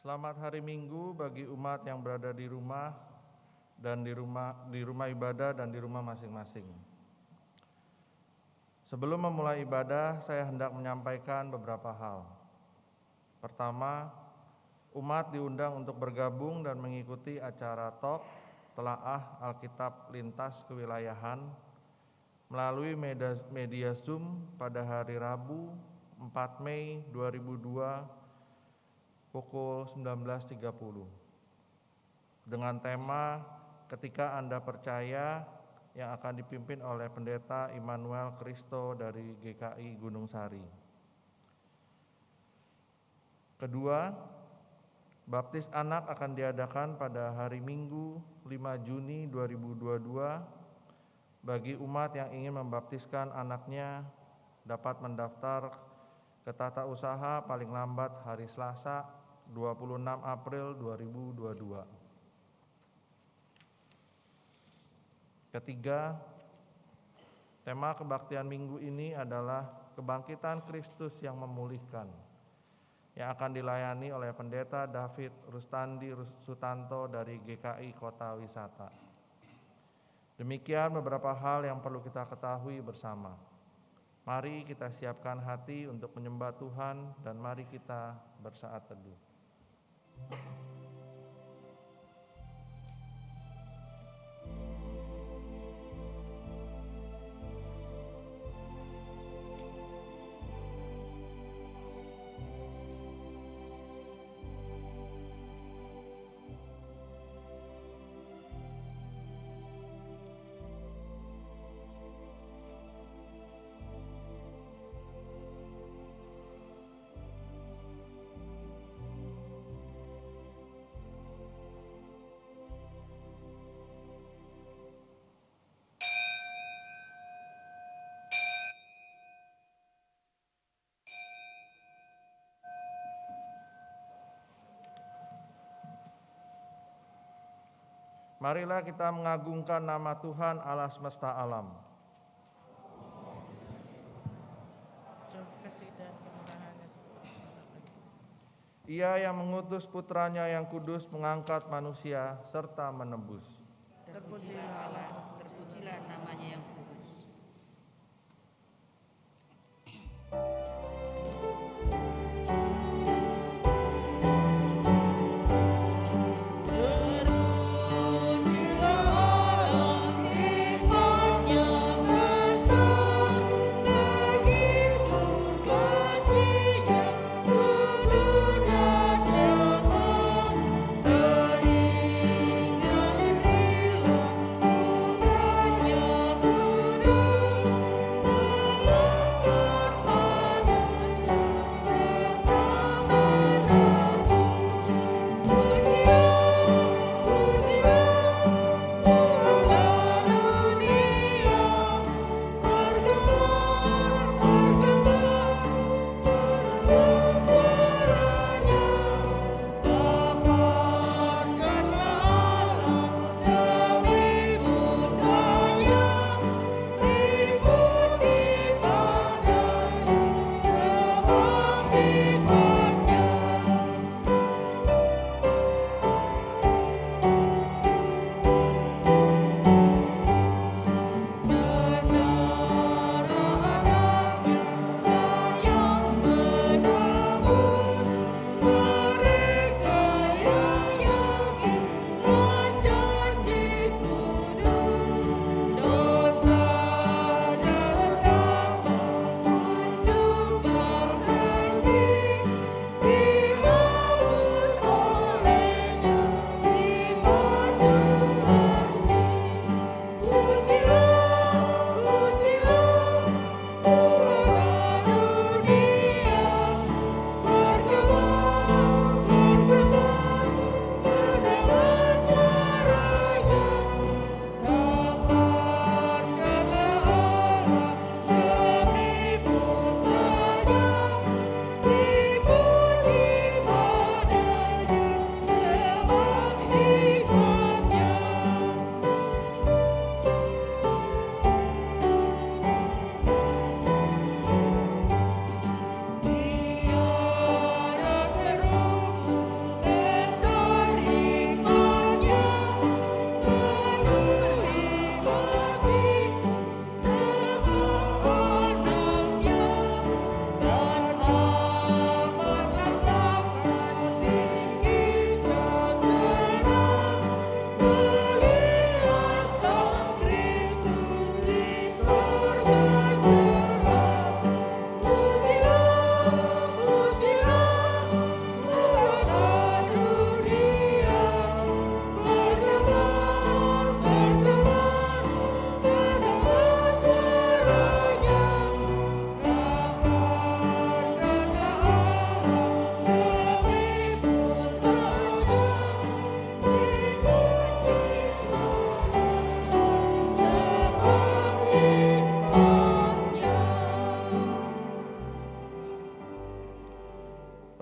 Selamat hari Minggu bagi umat yang berada di rumah dan di rumah ibadah dan di rumah masing-masing. Sebelum memulai ibadah, saya hendak menyampaikan beberapa hal. Pertama, umat diundang untuk bergabung dan mengikuti acara talk telaah Alkitab lintas kewilayahan melalui media Zoom pada hari Rabu 4 Mei 2002 pukul 19.30 dengan tema Ketika Anda Percaya yang akan dipimpin oleh Pendeta Immanuel Kristo dari GKI Gunung Sari. Kedua, baptis anak akan diadakan pada hari Minggu 5 Juni 2022. Bagi umat yang ingin membaptiskan anaknya dapat mendaftar ke tata usaha paling lambat hari Selasa 26 April 2022. Ketiga, tema kebaktian minggu ini adalah Kebangkitan Kristus yang Memulihkan, yang akan dilayani oleh Pendeta David Rustandi Sutanto dari GKI Kota Wisata. Demikian beberapa hal yang perlu kita ketahui bersama. Mari kita siapkan hati untuk menyembah Tuhan dan mari kita bersaat teduh. Marilah kita mengagungkan nama Tuhan Allah semesta alam. Ia yang mengutus putranya yang kudus mengangkat manusia serta menebus. Terpujilah Allah, terpujilah namanya yang kudus. Sehingga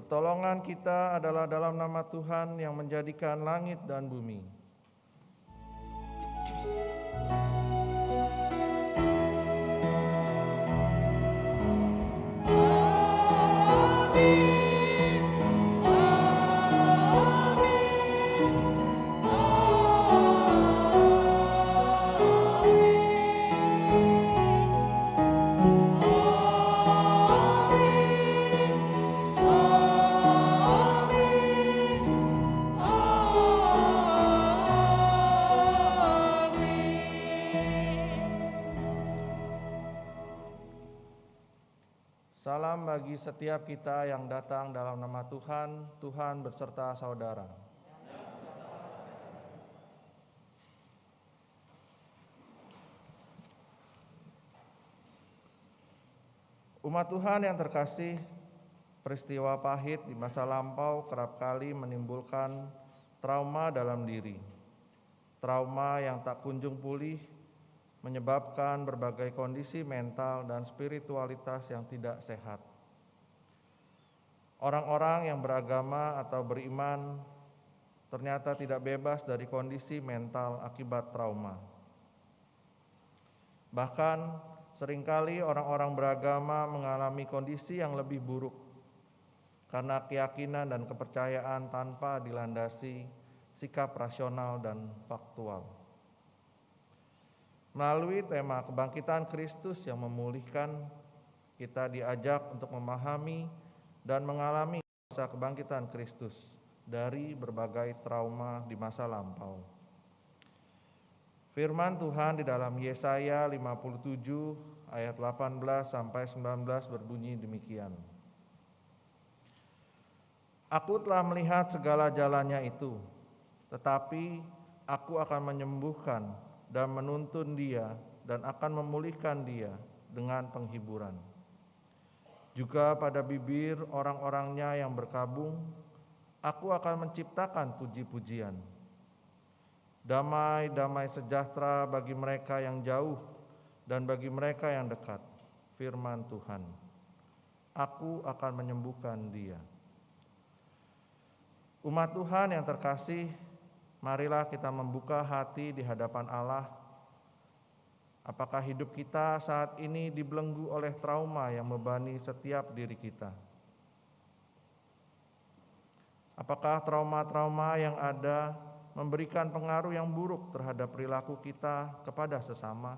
Pertolongan kita adalah dalam nama Tuhan yang menjadikan langit dan bumi. Salam bagi setiap kita yang datang dalam nama Tuhan, Tuhan berserta saudara. Umat Tuhan yang terkasih, peristiwa pahit di masa lampau kerap kali menimbulkan trauma dalam diri. Trauma yang tak kunjung pulih, menyebabkan berbagai kondisi mental dan spiritualitas yang tidak sehat. Orang-orang yang beragama atau beriman ternyata tidak bebas dari kondisi mental akibat trauma. Bahkan seringkali orang-orang beragama mengalami kondisi yang lebih buruk karena keyakinan dan kepercayaan tanpa dilandasi sikap rasional dan faktual. Melalui tema kebangkitan Kristus yang memulihkan, kita diajak untuk memahami dan mengalami masa kebangkitan Kristus dari berbagai trauma di masa lampau. Firman Tuhan di dalam Yesaya 57 ayat 18 sampai 19 berbunyi demikian. Aku telah melihat segala jalannya itu, tetapi aku akan menyembuhkan dan menuntun dia dan akan memulihkan dia dengan penghiburan. Juga pada bibir orang-orangnya yang berkabung, aku akan menciptakan puji-pujian. Damai, damai sejahtera bagi mereka yang jauh dan bagi mereka yang dekat, firman Tuhan. Aku akan menyembuhkan dia. Umat Tuhan yang terkasih, marilah kita membuka hati di hadapan Allah. Apakah hidup kita saat ini dibelenggu oleh trauma yang membebani setiap diri kita? Apakah trauma-trauma yang ada memberikan pengaruh yang buruk terhadap perilaku kita kepada sesama?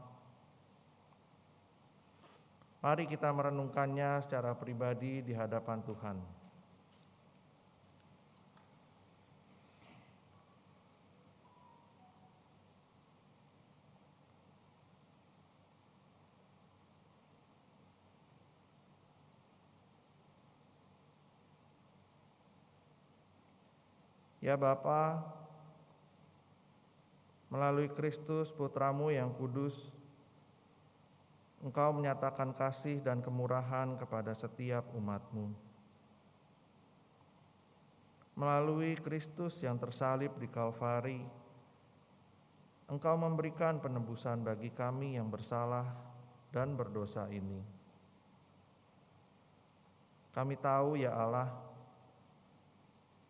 Mari kita merenungkannya secara pribadi di hadapan Tuhan. Ya Bapa, melalui Kristus Putramu yang kudus, Engkau menyatakan kasih dan kemurahan kepada setiap umat-Mu. Melalui Kristus yang tersalib di Kalvari, Engkau memberikan penebusan bagi kami yang bersalah dan berdosa ini. Kami tahu ya Allah,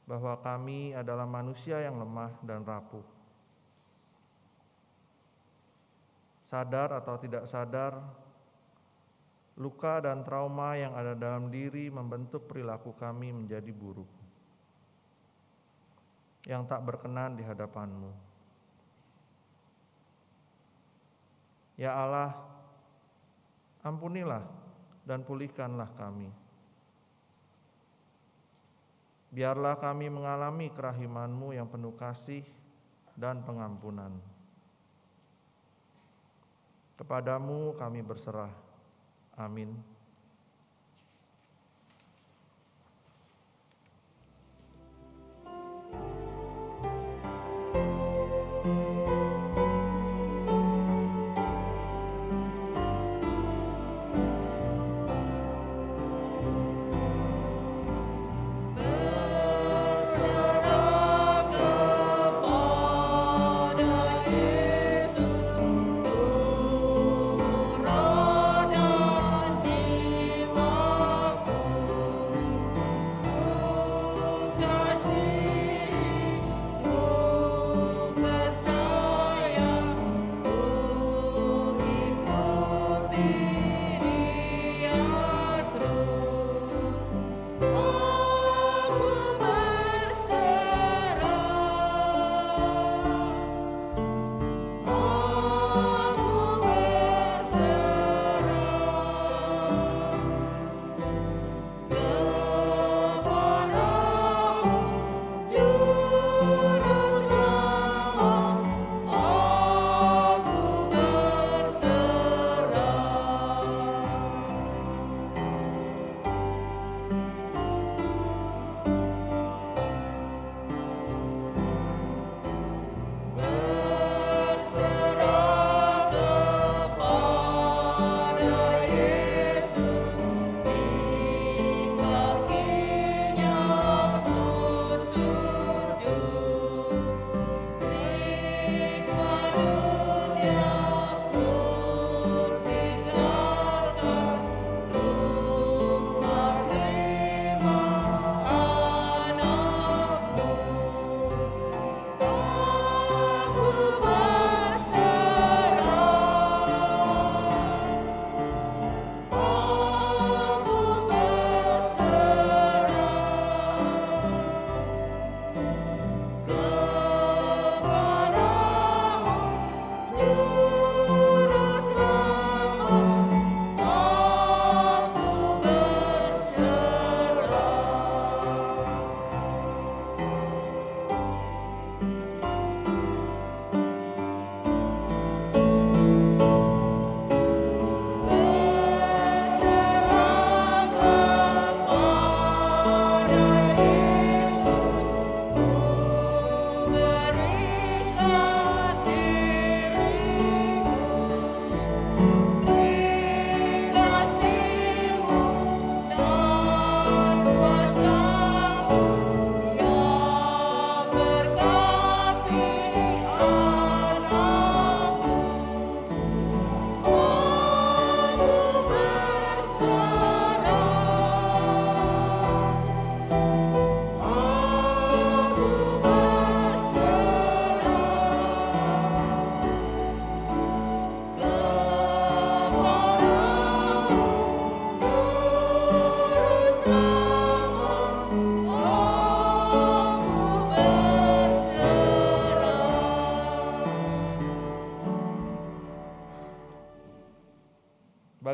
bahwa kami adalah manusia yang lemah dan rapuh. Sadar atau tidak sadar, luka dan trauma yang ada dalam diri membentuk perilaku kami menjadi buruk, yang tak berkenan di hadapan-Mu. Ya Allah, ampunilah dan pulihkanlah kami. Biarlah kami mengalami kerahiman-Mu yang penuh kasih dan pengampunan. Kepadamu kami berserah. Amin. Yesus, umur dan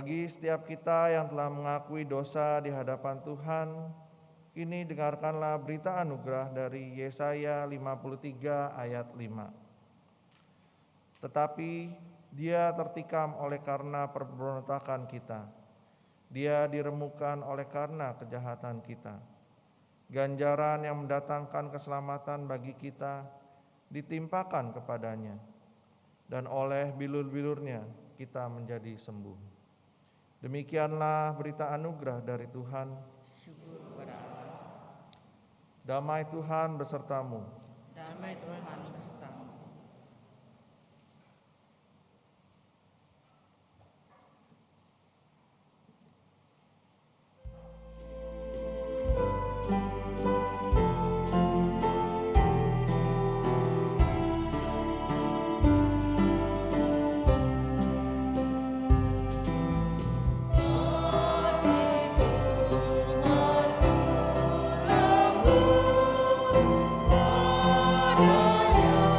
Bagi setiap kita yang telah mengakui dosa di hadapan Tuhan, kini dengarkanlah berita anugerah dari Yesaya 53 ayat 5. Tetapi dia tertikam oleh karena pemberontakan kita. Dia diremukkan oleh karena kejahatan kita. Ganjaran yang mendatangkan keselamatan bagi kita ditimpakan kepadanya, dan oleh bilur-bilurnya kita menjadi sembuh. Demikianlah berita anugerah dari Tuhan. Syukur kepada Allah. Damai Tuhan besertamu. Damai Tuhan besertamu. Adanya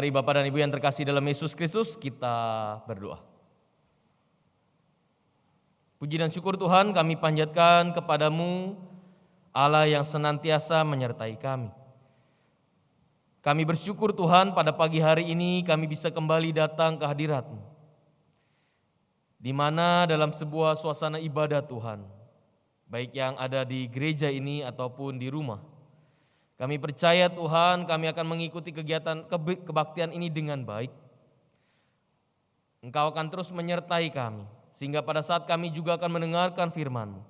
Mari Bapak dan Ibu yang terkasih dalam Yesus Kristus, kita berdoa. Puji dan syukur Tuhan kami panjatkan kepadamu, Allah yang senantiasa menyertai kami. Kami bersyukur Tuhan pada pagi hari ini kami bisa kembali datang ke hadirat-Mu, di mana dalam sebuah suasana ibadah Tuhan, baik yang ada di gereja ini ataupun di rumah, kami percaya Tuhan kami akan mengikuti kegiatan kebaktian ini dengan baik. Engkau akan terus menyertai kami, sehingga pada saat kami juga akan mendengarkan firman-Mu,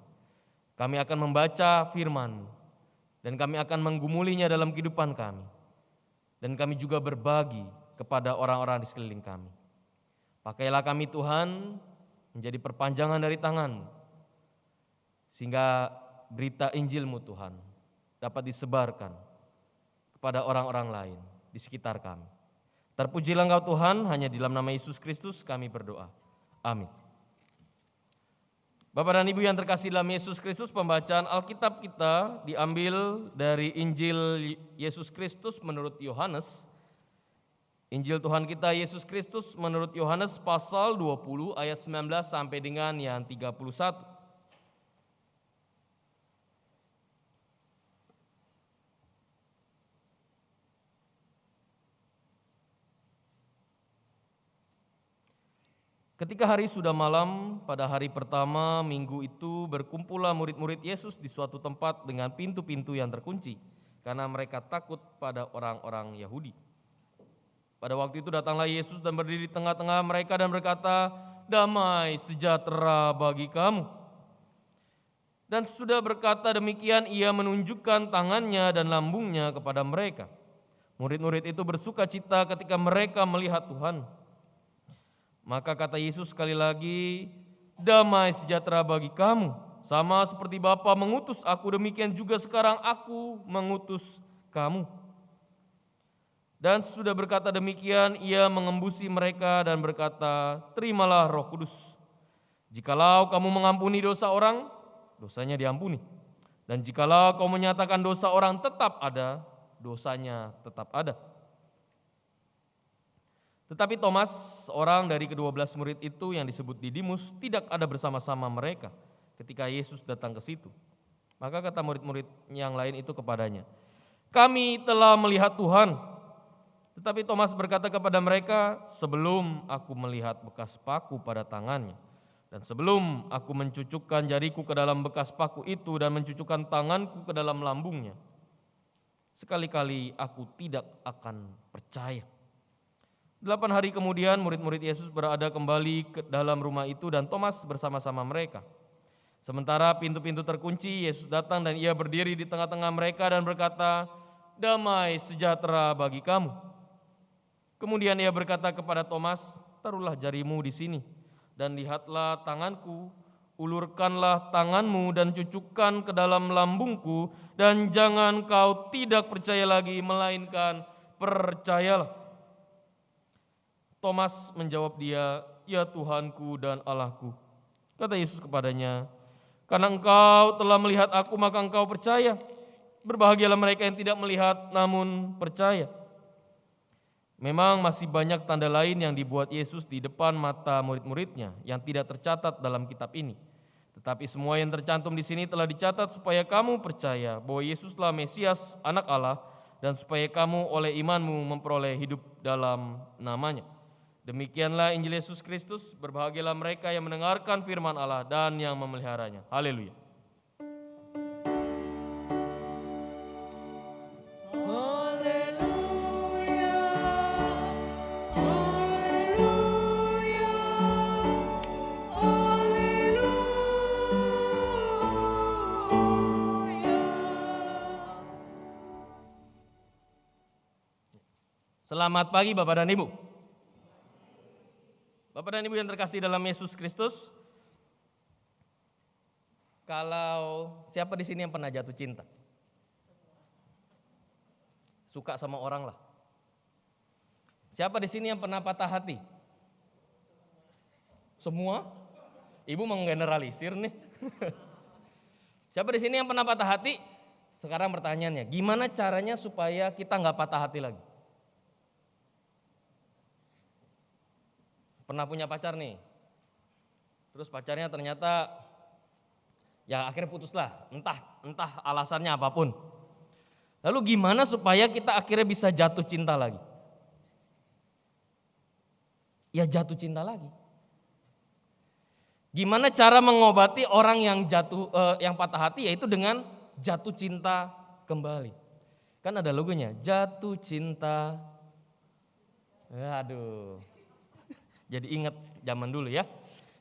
kami akan membaca firman-Mu, dan kami akan menggumulinya dalam kehidupan kami. Dan kami juga berbagi kepada orang-orang di sekeliling kami. Pakailah kami Tuhan menjadi perpanjangan dari tangan-Mu, sehingga berita Injil-Mu Tuhan dapat disebarkan kepada orang-orang lain di sekitar kami. Terpujilah Engkau Tuhan, hanya di dalam nama Yesus Kristus kami berdoa. Amin. Bapak dan Ibu yang terkasih dalam Yesus Kristus, pembacaan Alkitab kita diambil dari Injil Yesus Kristus menurut Yohanes. Injil Tuhan kita Yesus Kristus menurut Yohanes pasal 20 ayat 19 sampai dengan yang 31. Ketika hari sudah malam, pada hari pertama minggu itu berkumpullah murid-murid Yesus di suatu tempat dengan pintu-pintu yang terkunci, karena mereka takut pada orang-orang Yahudi. Pada waktu itu datanglah Yesus dan berdiri di tengah-tengah mereka dan berkata, "Damai sejahtera bagi kamu." Dan sudah berkata demikian, ia menunjukkan tangannya dan lambungnya kepada mereka. Murid-murid itu bersuka cita ketika mereka melihat Tuhan. Maka kata Yesus sekali lagi, "Damai sejahtera bagi kamu. Sama seperti Bapa mengutus aku, demikian juga sekarang aku mengutus kamu." Dan sudah berkata demikian, ia mengembusi mereka dan berkata, "Terimalah Roh Kudus. Jikalau kamu mengampuni dosa orang, dosanya diampuni. Dan jikalau kamu menyatakan dosa orang tetap ada, dosanya tetap ada." Tetapi Thomas, seorang dari ke-12 murid itu yang disebut Didimus, tidak ada bersama-sama mereka ketika Yesus datang ke situ. Maka kata murid-murid yang lain itu kepadanya, "Kami telah melihat Tuhan." Tetapi Thomas berkata kepada mereka, "Sebelum aku melihat bekas paku pada tangannya, dan sebelum aku mencucukkan jariku ke dalam bekas paku itu dan mencucukkan tanganku ke dalam lambungnya, sekali-kali aku tidak akan percaya." 8 hari kemudian murid-murid Yesus berada kembali ke dalam rumah itu dan Thomas bersama-sama mereka. Sementara pintu-pintu terkunci, Yesus datang dan ia berdiri di tengah-tengah mereka dan berkata, "Damai sejahtera bagi kamu." Kemudian ia berkata kepada Thomas, "Taruhlah jarimu di sini dan lihatlah tanganku, ulurkanlah tanganmu dan cucukkan ke dalam lambungku, dan jangan kau tidak percaya lagi, melainkan percayalah." Thomas menjawab dia, "Ya Tuhanku dan Allahku." Kata Yesus kepadanya, "Karena engkau telah melihat aku, maka engkau percaya. Berbahagialah mereka yang tidak melihat namun percaya." Memang masih banyak tanda lain yang dibuat Yesus di depan mata murid-muridnya yang tidak tercatat dalam kitab ini. Tetapi semua yang tercantum di sini telah dicatat supaya kamu percaya bahwa Yesuslah Mesias, Anak Allah, dan supaya kamu oleh imanmu memperoleh hidup dalam namanya. Demikianlah Injil Yesus Kristus. Berbahagialah mereka yang mendengarkan firman Allah dan yang memeliharanya. Haleluya. Selamat pagi Bapak dan Ibu. Bapak dan Ibu yang terkasih dalam Yesus Kristus, kalau siapa di sini yang pernah jatuh cinta? Suka sama orang lah. Siapa di sini yang pernah patah hati? Semua? Ibu menggeneralisir nih. Siapa di sini yang pernah patah hati? Sekarang pertanyaannya, gimana caranya supaya kita nggak patah hati lagi? Pernah punya pacar nih, terus pacarnya ternyata ya akhirnya putuslah, entah alasannya apapun. Lalu gimana supaya kita akhirnya bisa jatuh cinta lagi? Ya jatuh cinta lagi. Gimana cara mengobati orang yang yang patah hati? Yaitu dengan jatuh cinta kembali. Kan ada logonya, jatuh cinta. Aduh. Jadi ingat zaman dulu ya.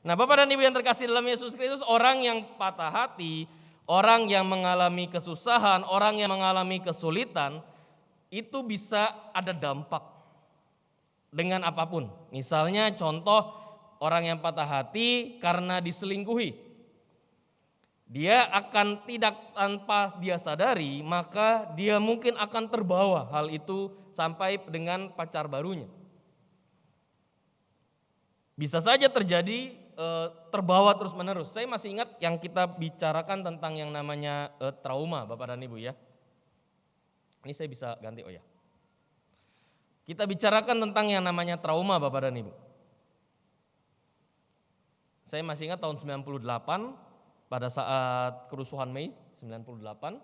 Nah, Bapak dan Ibu yang terkasih dalam Yesus Kristus, orang yang patah hati, orang yang mengalami kesusahan, orang yang mengalami kesulitan, itu bisa ada dampak dengan apapun. Misalnya contoh orang yang patah hati karena diselingkuhi. Dia akan tanpa dia sadari, maka dia mungkin akan terbawa hal itu sampai dengan pacar barunya. Bisa saja terjadi terbawa terus menerus. Saya masih ingat yang kita bicarakan tentang yang namanya trauma, Bapak dan Ibu ya. Ini saya bisa ganti, oh ya. Kita bicarakan tentang yang namanya trauma, Bapak dan Ibu. Saya masih ingat tahun 98 pada saat kerusuhan Mei 98.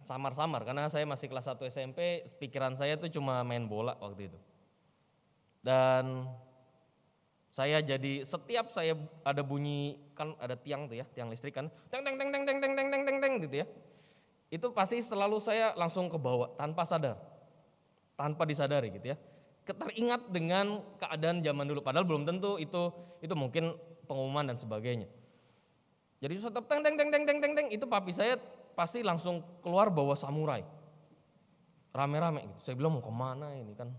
Samar-samar karena saya masih kelas 1 SMP, pikiran saya tuh cuma main bola waktu itu. Dan saya jadi setiap saya ada bunyi, kan ada tiang tuh ya, tiang listrik kan, teng teng teng teng teng teng teng teng teng teng gitu ya. Itu pasti selalu saya langsung ke bawah tanpa sadar. Tanpa disadari gitu ya. Teringat dengan keadaan zaman dulu, padahal belum tentu itu mungkin pengumuman dan sebagainya. Jadi tetap teng teng teng teng teng teng teng, itu papi saya pasti langsung keluar bawa samurai. Rame-rame gitu. Saya bilang mau kemana ini kan,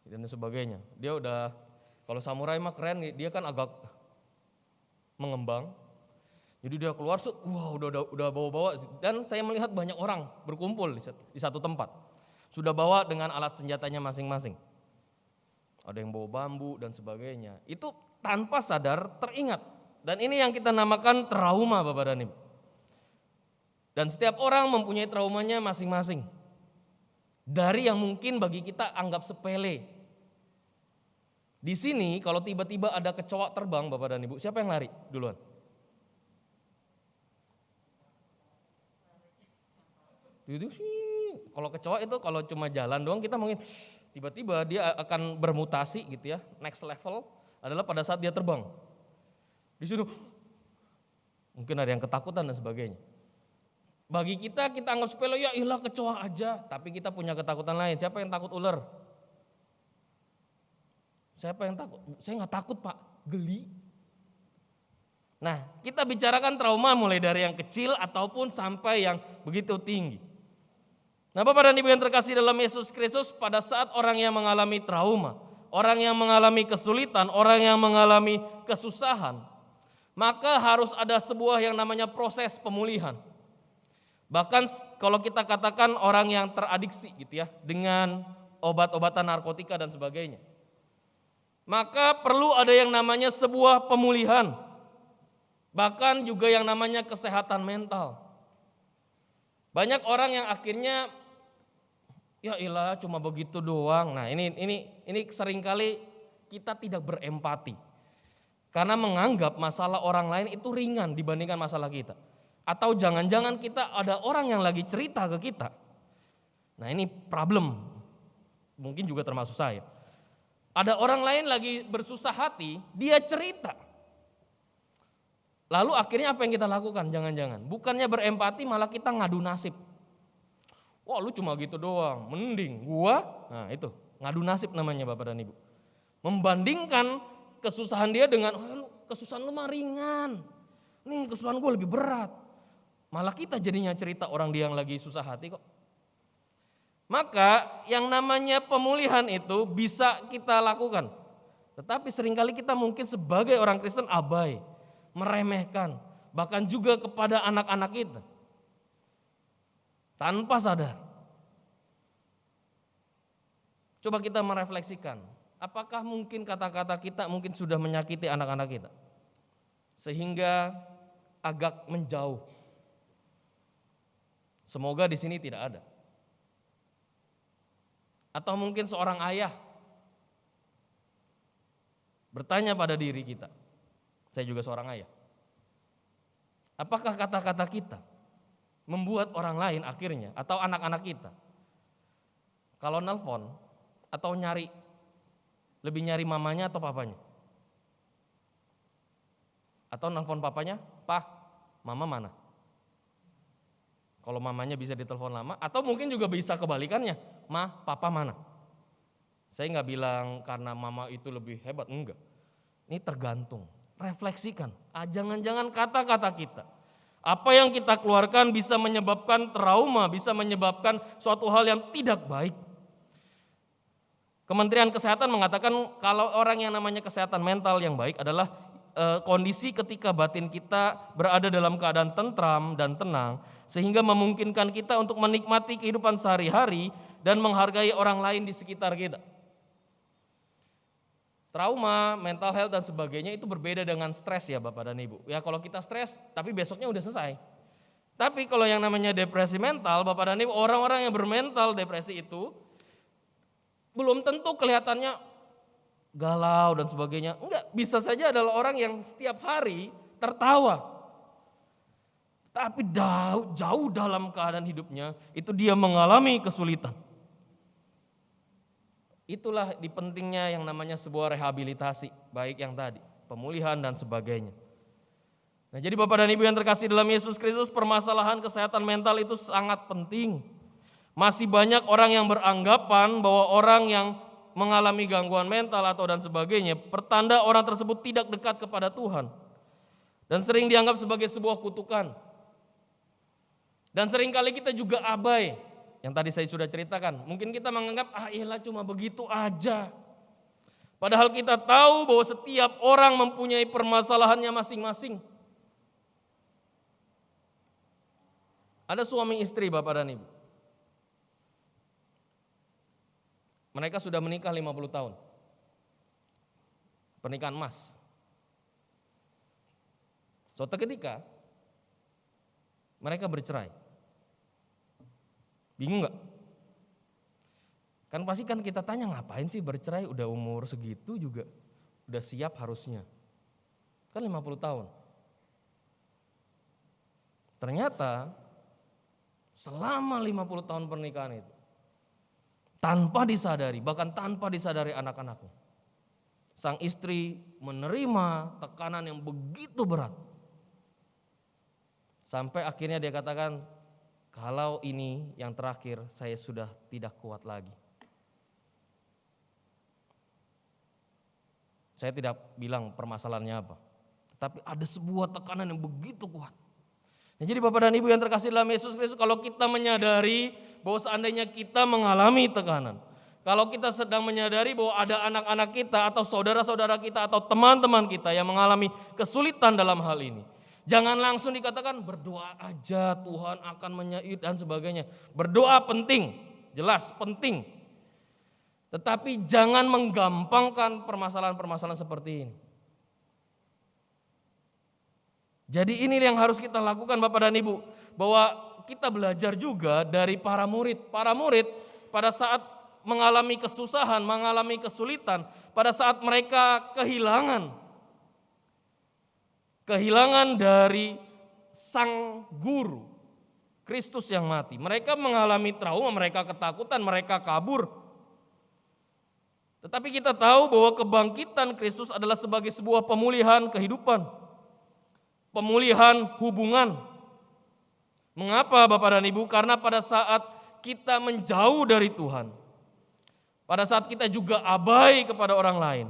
dan sebagainya. Dia udah, kalau samurai mah keren, dia kan agak mengembang. Jadi dia keluar, wah udah bawa-bawa, dan saya melihat banyak orang berkumpul di satu tempat. Sudah bawa dengan alat senjatanya masing-masing. Ada yang bawa bambu dan sebagainya. Itu tanpa sadar teringat. Dan ini yang kita namakan trauma, Bapak dan Ibu. Dan setiap orang mempunyai traumanya masing-masing. Dari yang mungkin bagi kita anggap sepele. Di sini kalau tiba-tiba ada kecoa terbang, Bapak dan Ibu, siapa yang lari duluan? Itu sih, kalau kecoa itu kalau cuma jalan doang kita mungkin tiba-tiba dia akan bermutasi gitu ya. Next level adalah pada saat dia terbang. Di sini mungkin ada yang ketakutan dan sebagainya. Bagi kita anggap sepele, ya ilah kecoa aja, tapi kita punya ketakutan lain. Siapa yang takut ular? Siapa yang takut? Saya nggak takut Pak, geli. Nah, kita bicarakan trauma mulai dari yang kecil ataupun sampai yang begitu tinggi. Nah, Bapak dan Ibu yang terkasih dalam Yesus Kristus, pada saat orang yang mengalami trauma, orang yang mengalami kesulitan, orang yang mengalami kesusahan, maka harus ada sebuah yang namanya proses pemulihan. Bahkan kalau kita katakan orang yang teradiksi gitu ya, dengan obat-obatan narkotika dan sebagainya, maka perlu ada yang namanya sebuah pemulihan. Bahkan juga yang namanya kesehatan mental. Banyak orang yang akhirnya ya ilah cuma begitu doang. Nah, ini seringkali kita tidak berempati. Karena menganggap masalah orang lain itu ringan dibandingkan masalah kita. Atau jangan-jangan kita ada orang yang lagi cerita ke kita. Nah, ini problem. Mungkin juga termasuk saya. Ada orang lain lagi bersusah hati, dia cerita. Lalu akhirnya apa yang kita lakukan? Jangan-jangan bukannya berempati malah kita ngadu nasib. Wah, lu cuma gitu doang, mending gua. Nah, itu ngadu nasib namanya Bapak dan Ibu. Membandingkan kesusahan dia dengan, lu kesusahan lu mah ringan. Nih, kesusahan gua lebih berat. Malah kita jadinya cerita orang dia yang lagi susah hati kok. Maka yang namanya pemulihan itu bisa kita lakukan. Tetapi seringkali kita mungkin sebagai orang Kristen abai, meremehkan, bahkan juga kepada anak-anak kita. Tanpa sadar. Coba kita merefleksikan, apakah mungkin kata-kata kita mungkin sudah menyakiti anak-anak kita? Sehingga agak menjauh. Semoga di sini tidak ada. Atau mungkin seorang ayah bertanya pada diri kita. Saya juga seorang ayah. Apakah kata-kata kita membuat orang lain akhirnya atau anak-anak kita kalau nelpon atau lebih nyari mamanya atau papanya? Atau nelpon papanya, "Pak, mama mana?" Kalau mamanya bisa ditelepon lama, atau mungkin juga bisa kebalikannya, "Ma, papa mana?" Saya nggak bilang karena mama itu lebih hebat, enggak. Ini tergantung, refleksikan. Jangan-jangan kata-kata kita, apa yang kita keluarkan bisa menyebabkan trauma, bisa menyebabkan suatu hal yang tidak baik. Kementerian Kesehatan mengatakan kalau orang yang namanya kesehatan mental yang baik adalah kondisi ketika batin kita berada dalam keadaan tentram dan tenang sehingga memungkinkan kita untuk menikmati kehidupan sehari-hari dan menghargai orang lain di sekitar kita. Trauma, mental health dan sebagainya itu berbeda dengan stres ya Bapak dan Ibu. Ya kalau kita stres tapi besoknya udah selesai. Tapi kalau yang namanya depresi mental, Bapak dan Ibu, orang-orang yang bermental depresi itu belum tentu kelihatannya galau dan sebagainya. Enggak, bisa saja adalah orang yang setiap hari tertawa. Tapi jauh dalam keadaan hidupnya itu dia mengalami kesulitan. Itulah di pentingnya yang namanya sebuah rehabilitasi, baik yang tadi, pemulihan dan sebagainya. Nah, jadi Bapak dan Ibu yang terkasih dalam Yesus Kristus, permasalahan kesehatan mental itu sangat penting. Masih banyak orang yang beranggapan bahwa orang yang mengalami gangguan mental atau dan sebagainya, pertanda orang tersebut tidak dekat kepada Tuhan. Dan sering dianggap sebagai sebuah kutukan. Dan seringkali kita juga abai. Yang tadi saya sudah ceritakan, mungkin kita menganggap iyalah cuma begitu aja. Padahal kita tahu bahwa setiap orang mempunyai permasalahannya masing-masing. Ada suami istri Bapak dan Ibu. Mereka sudah menikah 50 tahun. Pernikahan emas. Suatu ketika mereka bercerai. Bingung gak? Kan pasti kan kita tanya ngapain sih bercerai udah umur segitu juga. Udah siap harusnya. Kan 50 tahun. Ternyata selama 50 tahun pernikahan itu tanpa disadari, bahkan tanpa disadari anak-anaknya, sang istri menerima tekanan yang begitu berat. Sampai akhirnya dia katakan, kalau ini yang terakhir saya sudah tidak kuat lagi. Saya tidak bilang permasalahannya apa, tetapi ada sebuah tekanan yang begitu kuat. Nah, jadi Bapak dan Ibu yang terkasih dalam Yesus Kristus, kalau kita menyadari bahwa seandainya kita mengalami tekanan, kalau kita sedang menyadari bahwa ada anak-anak kita atau saudara-saudara kita atau teman-teman kita yang mengalami kesulitan dalam hal ini, jangan langsung dikatakan berdoa aja Tuhan akan menyait dan sebagainya. Berdoa penting, jelas penting. Tetapi jangan menggampangkan permasalahan-permasalahan seperti ini. Jadi ini yang harus kita lakukan Bapak dan Ibu, bahwa kita belajar juga dari para murid. Para murid pada saat mengalami kesusahan, mengalami kesulitan, pada saat mereka kehilangan dari sang guru, Kristus yang mati. Mereka mengalami trauma, mereka ketakutan, mereka kabur. Tetapi kita tahu bahwa kebangkitan Kristus adalah sebagai sebuah pemulihan kehidupan. Pemulihan hubungan. Mengapa Bapak dan Ibu? Karena pada saat kita menjauh dari Tuhan, pada saat kita juga abai kepada orang lain,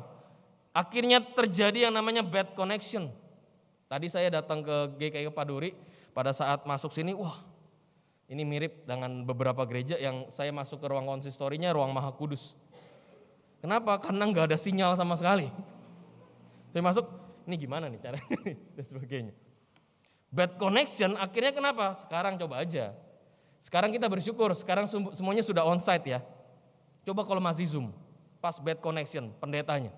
akhirnya terjadi yang namanya bad connection. Tadi saya datang ke GKI Paduri, pada saat masuk sini, wah ini mirip dengan beberapa gereja yang saya masuk ke ruang konsistorinya, ruang Maha Kudus. Kenapa? Karena nggak ada sinyal sama sekali. Saya masuk, ini gimana nih caranya dan sebagainya. Bad connection akhirnya kenapa? Sekarang coba aja. Sekarang kita bersyukur, sekarang semuanya sudah onsite ya. Coba kalau masih Zoom, pas bad connection pendetanya.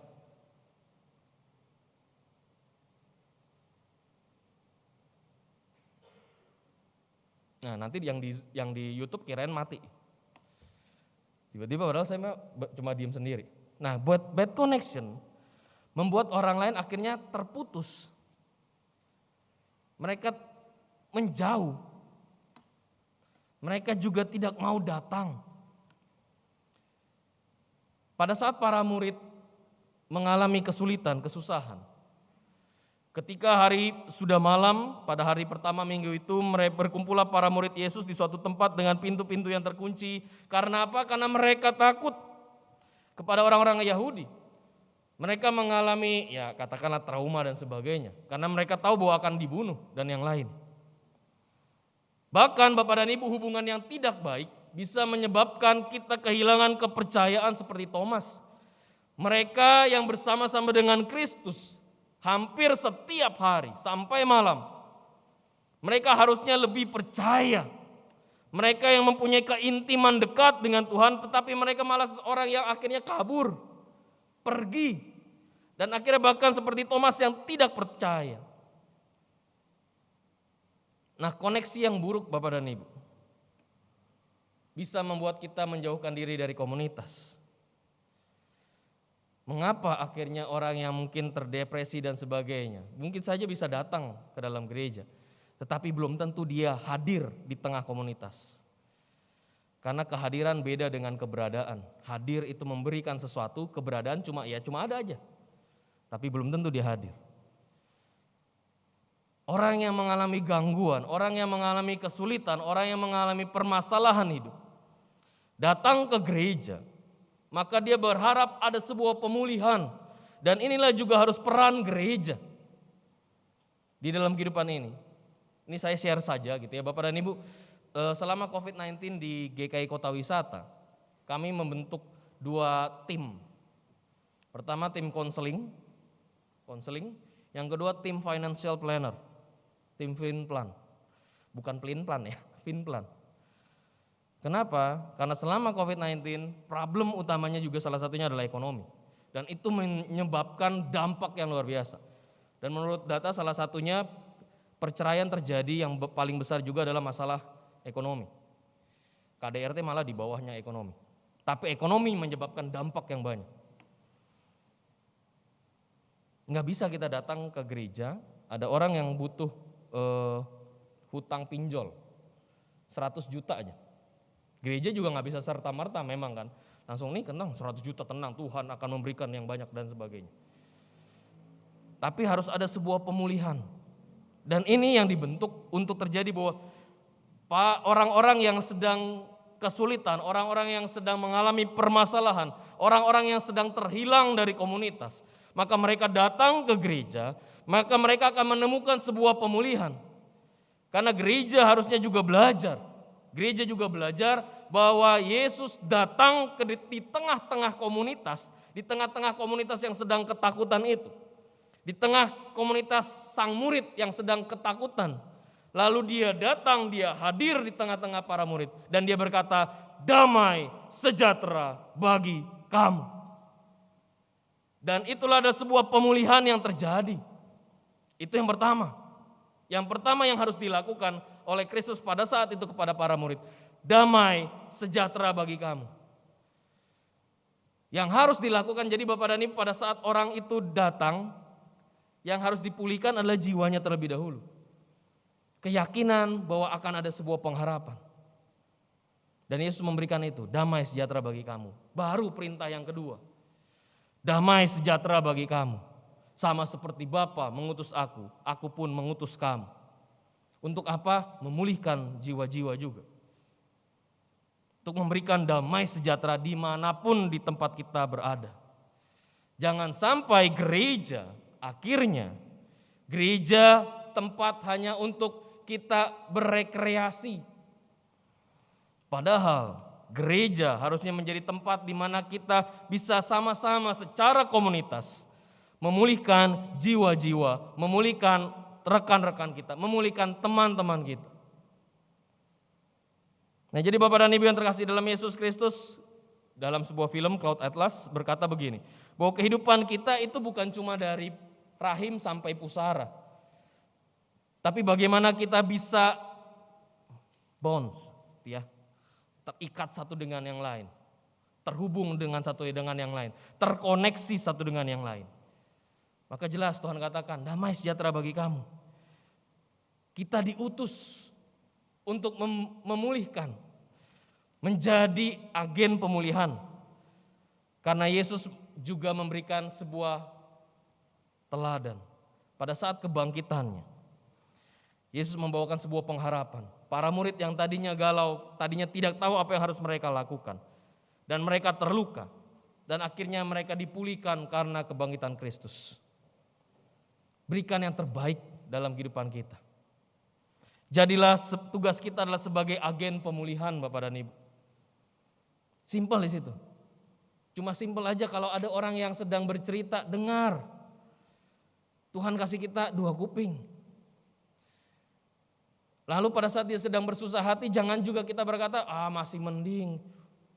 Nah nanti yang di YouTube kirain mati. Tiba-tiba padahal saya cuma diem sendiri. Nah buat bad connection, membuat orang lain akhirnya terputus. Mereka menjauh. Mereka juga tidak mau datang. Pada saat para murid mengalami kesulitan, kesusahan, ketika hari sudah malam, pada hari pertama minggu itu berkumpullah para murid Yesus di suatu tempat dengan pintu-pintu yang terkunci. Karena apa? Karena mereka takut kepada orang-orang Yahudi. Mereka mengalami katakanlah trauma dan sebagainya. Karena mereka tahu bahwa akan dibunuh dan yang lain. Bahkan Bapak dan Ibu, hubungan yang tidak baik bisa menyebabkan kita kehilangan kepercayaan seperti Thomas. Mereka yang bersama-sama dengan Kristus hampir setiap hari sampai malam. Mereka harusnya lebih percaya. Mereka yang mempunyai keintiman dekat dengan Tuhan, tetapi mereka malah orang yang akhirnya kabur, pergi. Dan akhirnya bahkan seperti Thomas yang tidak percaya. Nah, koneksi yang buruk Bapak dan Ibu bisa membuat kita menjauhkan diri dari komunitas. Mengapa akhirnya orang yang mungkin terdepresi dan sebagainya, mungkin saja bisa datang ke dalam gereja, tetapi belum tentu dia hadir di tengah komunitas. Karena kehadiran beda dengan keberadaan. Hadir itu memberikan sesuatu, keberadaan cuma ada aja. Tapi belum tentu dia hadir. Orang yang mengalami gangguan, orang yang mengalami kesulitan, orang yang mengalami permasalahan hidup, datang ke gereja, maka dia berharap ada sebuah pemulihan. Dan inilah juga harus peran gereja di dalam kehidupan ini. Ini saya share saja gitu ya Bapak dan Ibu. Selama COVID-19 di GKI Kota Wisata, kami membentuk 2 tim. Pertama tim konseling, yang kedua tim financial planner, tim finplan. Bukan plan ya, finplan. Kenapa? Karena selama COVID-19 problem utamanya juga salah satunya adalah ekonomi. Dan itu menyebabkan dampak yang luar biasa. Dan menurut data salah satunya perceraian terjadi yang paling besar juga adalah masalah ekonomi. KDRT malah di bawahnya ekonomi. Tapi ekonomi menyebabkan dampak yang banyak. Nggak bisa kita datang ke gereja, ada orang yang butuh hutang pinjol 100 juta aja. Gereja juga nggak bisa serta-merta memang kan. Langsung nih tenang 100 juta tenang, Tuhan akan memberikan yang banyak dan sebagainya. Tapi harus ada sebuah pemulihan. Dan ini yang dibentuk untuk terjadi bahwa orang-orang yang sedang kesulitan, orang-orang yang sedang mengalami permasalahan, orang-orang yang sedang terhilang dari komunitas, maka mereka datang ke gereja, maka mereka akan menemukan sebuah pemulihan. Karena gereja harusnya juga belajar. Gereja juga belajar bahwa Yesus datang di tengah-tengah komunitas, di tengah-tengah komunitas yang sedang ketakutan itu. Di tengah komunitas sang murid yang sedang ketakutan. Lalu dia datang, dia hadir di tengah-tengah para murid. Dan dia berkata, damai sejahtera bagi kamu. Dan itulah ada sebuah pemulihan yang terjadi. Itu yang pertama. Yang pertama yang harus dilakukan oleh Kristus pada saat itu kepada para murid. Damai sejahtera bagi kamu. Yang harus dilakukan, jadi Bapak dan Ibu, pada saat orang itu datang, yang harus dipulihkan adalah jiwanya terlebih dahulu. Keyakinan bahwa akan ada sebuah pengharapan. Dan Yesus memberikan itu, damai sejahtera bagi kamu. Baru perintah yang kedua. Damai sejahtera bagi kamu. Sama seperti Bapa mengutus aku pun mengutus kamu. Untuk apa? Memulihkan jiwa-jiwa juga. Untuk memberikan damai sejahtera dimanapun di tempat kita berada. Jangan sampai gereja, akhirnya gereja tempat hanya untuk kita berekreasi. Padahal gereja harusnya menjadi tempat di mana kita bisa sama-sama secara komunitas memulihkan jiwa-jiwa, memulihkan rekan-rekan kita, memulihkan teman-teman kita. Nah, jadi Bapak dan Ibu yang terkasih dalam Yesus Kristus, dalam sebuah film Cloud Atlas berkata begini, bahwa kehidupan kita itu bukan cuma dari rahim sampai pusara. Tapi bagaimana kita bisa bonds, ya, terikat satu dengan yang lain, terhubung dengan satu dengan yang lain, terkoneksi satu dengan yang lain. Maka jelas Tuhan katakan, damai sejahtera bagi kamu. Kita diutus untuk memulihkan, menjadi agen pemulihan. Karena Yesus juga memberikan sebuah teladan pada saat kebangkitannya. Yesus membawakan sebuah pengharapan. Para murid yang tadinya galau, tadinya tidak tahu apa yang harus mereka lakukan. Dan mereka terluka. Dan akhirnya mereka dipulihkan karena kebangkitan Kristus. Berikan yang terbaik dalam kehidupan kita. Jadilah tugas kita adalah sebagai agen pemulihan, Bapak dan Ibu. Simpel di situ. Cuma simpel aja, kalau ada orang yang sedang bercerita, dengar. Tuhan kasih kita 2 kuping. Lalu pada saat dia sedang bersusah hati, jangan juga kita berkata, masih mending,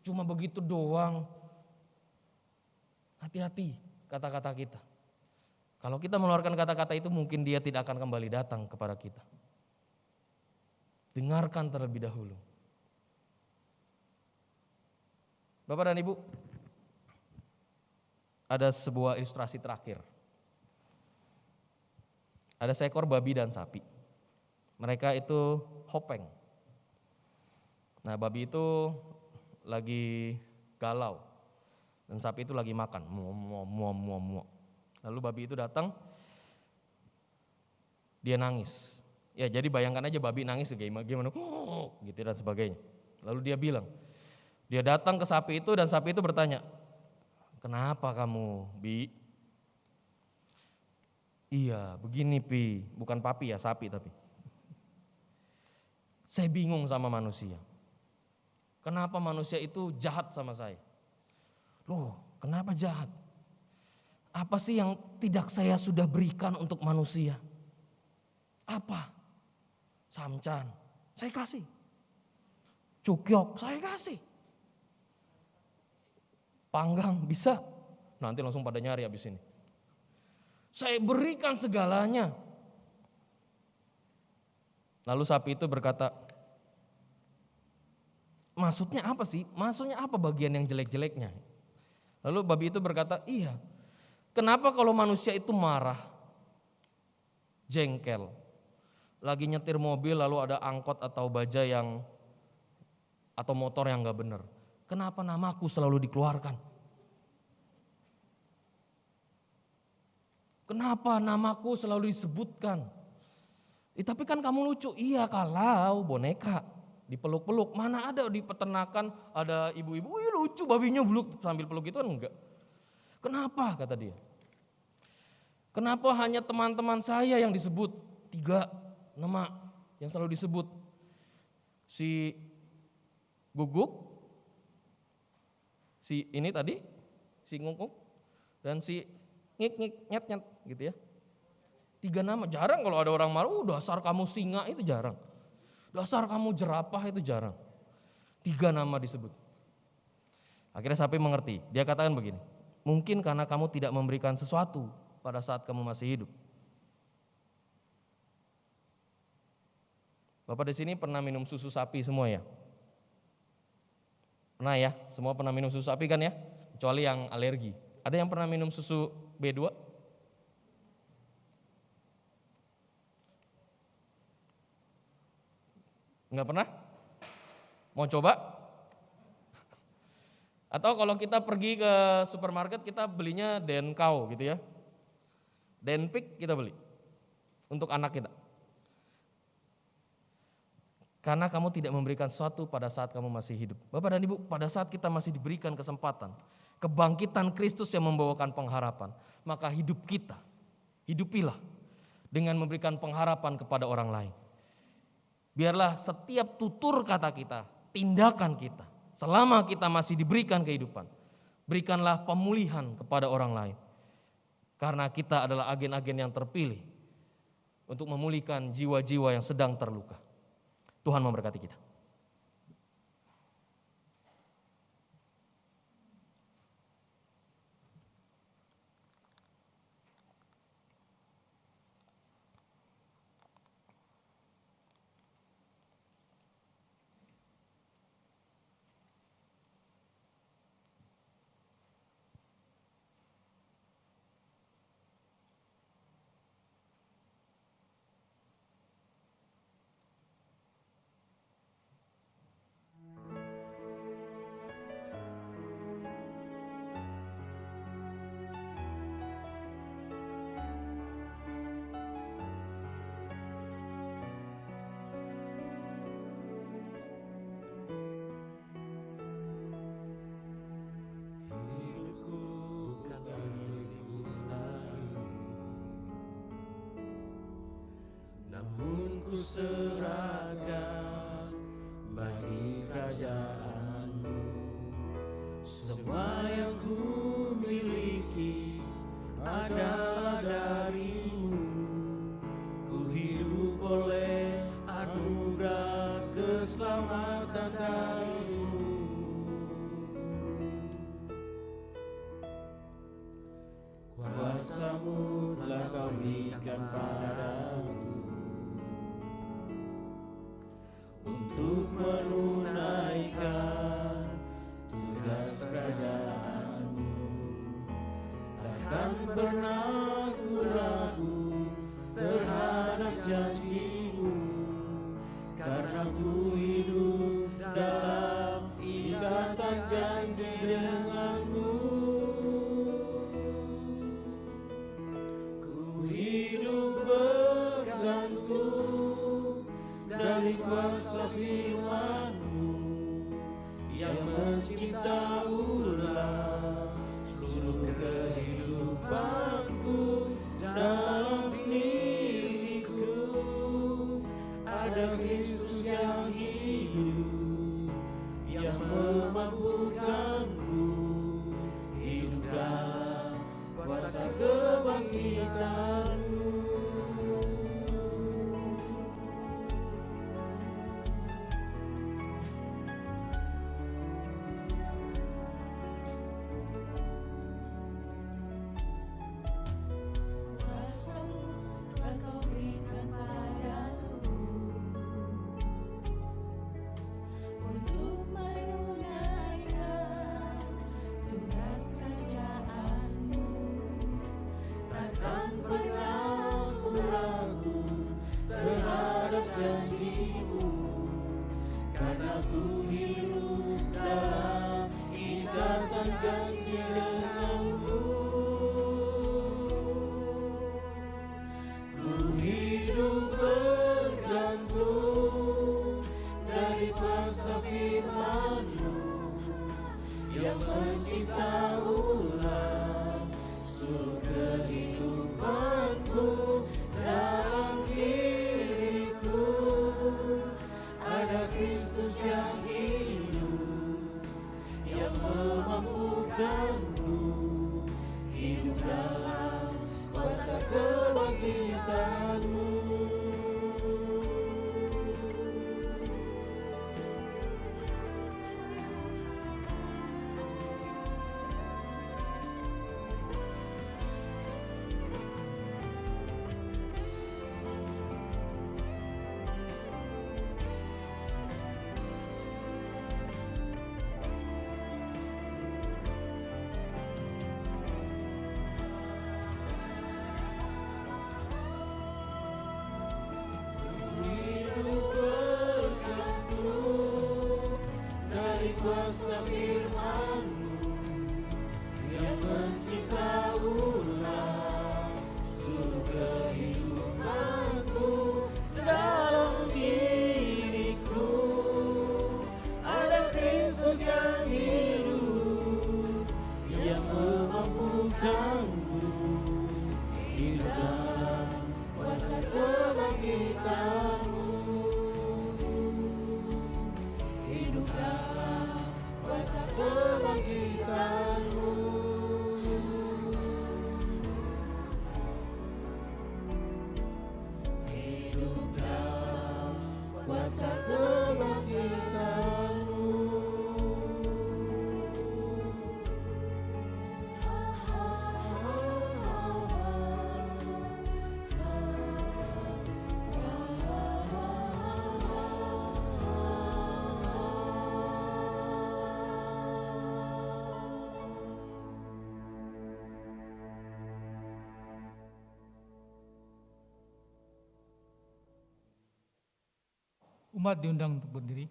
cuma begitu doang. Hati-hati kata-kata kita. Kalau kita mengeluarkan kata-kata itu, mungkin dia tidak akan kembali datang kepada kita. Dengarkan terlebih dahulu. Bapak dan Ibu, ada sebuah ilustrasi terakhir. Ada seekor babi dan sapi. Mereka itu hopeng. Nah, babi itu lagi galau dan sapi itu lagi makan. Lalu babi itu datang, dia nangis. Ya, jadi bayangkan aja babi nangis gimana, gitu dan sebagainya. Lalu dia bilang, dia datang ke sapi itu dan sapi itu bertanya, "Kenapa kamu, Bi?" "Iya, begini, Pi." Bukan papi ya, sapi tapi. "Saya bingung sama manusia. Kenapa manusia itu jahat sama saya?" "Loh, kenapa jahat? Apa sih yang tidak saya sudah berikan untuk manusia?" "Apa?" "Samcan, saya kasih. Cukyok, saya kasih. Panggang, bisa." Nanti langsung pada nyari habis ini. "Saya berikan segalanya." Lalu sapi itu berkata, "Maksudnya apa sih? Maksudnya apa bagian yang jelek-jeleknya?" Lalu babi itu berkata, "Iya, kenapa kalau manusia itu marah, jengkel, lagi nyetir mobil lalu ada angkot atau baja atau motor yang gak benar, kenapa namaku selalu dikeluarkan? Kenapa namaku selalu disebutkan? Tapi kan kamu lucu." "Iya, kalau boneka dipeluk-peluk, mana ada di peternakan ada ibu-ibu, wih lucu babinya peluk sambil peluk itu kan enggak." "Kenapa?" kata dia. "Kenapa hanya teman-teman saya yang disebut? 3 nama yang selalu disebut. Si Guguk, si ini tadi, si Ngungkung, dan si Ngik-ngik, nyet-nyet gitu ya. 3 nama, jarang kalau ada orang marah, dasar kamu singa, itu jarang. Dasar kamu jerapah, itu jarang. 3 nama disebut. Akhirnya sapi mengerti, dia katakan begini, "Mungkin karena kamu tidak memberikan sesuatu pada saat kamu masih hidup." Bapak di sini pernah minum susu sapi semua ya? Pernah ya? Semua pernah minum susu sapi kan ya? Kecuali yang alergi. Ada yang pernah minum susu B2? Enggak pernah? Mau coba? Atau kalau kita pergi ke supermarket kita belinya Denkau gitu ya. Denpik kita beli untuk anak kita. Karena kamu tidak memberikan sesuatu pada saat kamu masih hidup. Bapak dan Ibu, pada saat kita masih diberikan kesempatan, kebangkitan Kristus yang membawakan pengharapan, maka hidup kita, hidupilah dengan memberikan pengharapan kepada orang lain. Biarlah setiap tutur kata kita, tindakan kita, selama kita masih diberikan kehidupan, berikanlah pemulihan kepada orang lain. Karena kita adalah agen-agen yang terpilih untuk memulihkan jiwa-jiwa yang sedang terluka. Tuhan memberkati kita. serahkan bagi kerajaan-Mu. Semua yang ku miliki adalah dari-Mu. Ku hidup oleh anugerah keselamatan dari-Mu. Kuasa-Mu telah Kau berikan padaku untuk menunaikan tugas kerajaan-Mu. Takkan pernah ku ragu terhadap janji-Mu, karena ku hidup dalam ikatan janji dengan-Mu. Ku hidup bergantung dari kuasa firman-Mu yang mencipta ulang seluruh kehidupanku. Dalam diriku ada Kristus yang hidup, yang memampukanku hidup dalam kuasa kebangkitan-Mu. Kuasa firman-Mu yang mencipta ulang seluruh kehidupanku. Dalam diriku ada Kristus yang hidup, yang memampukanku hidup dalam kuasa kebangkitan-Mu. Hidup dalam kuasa kebangkitan-Mu. Hidup dalam kuasa kebangkitan-Mu. Umat diundang untuk berdiri.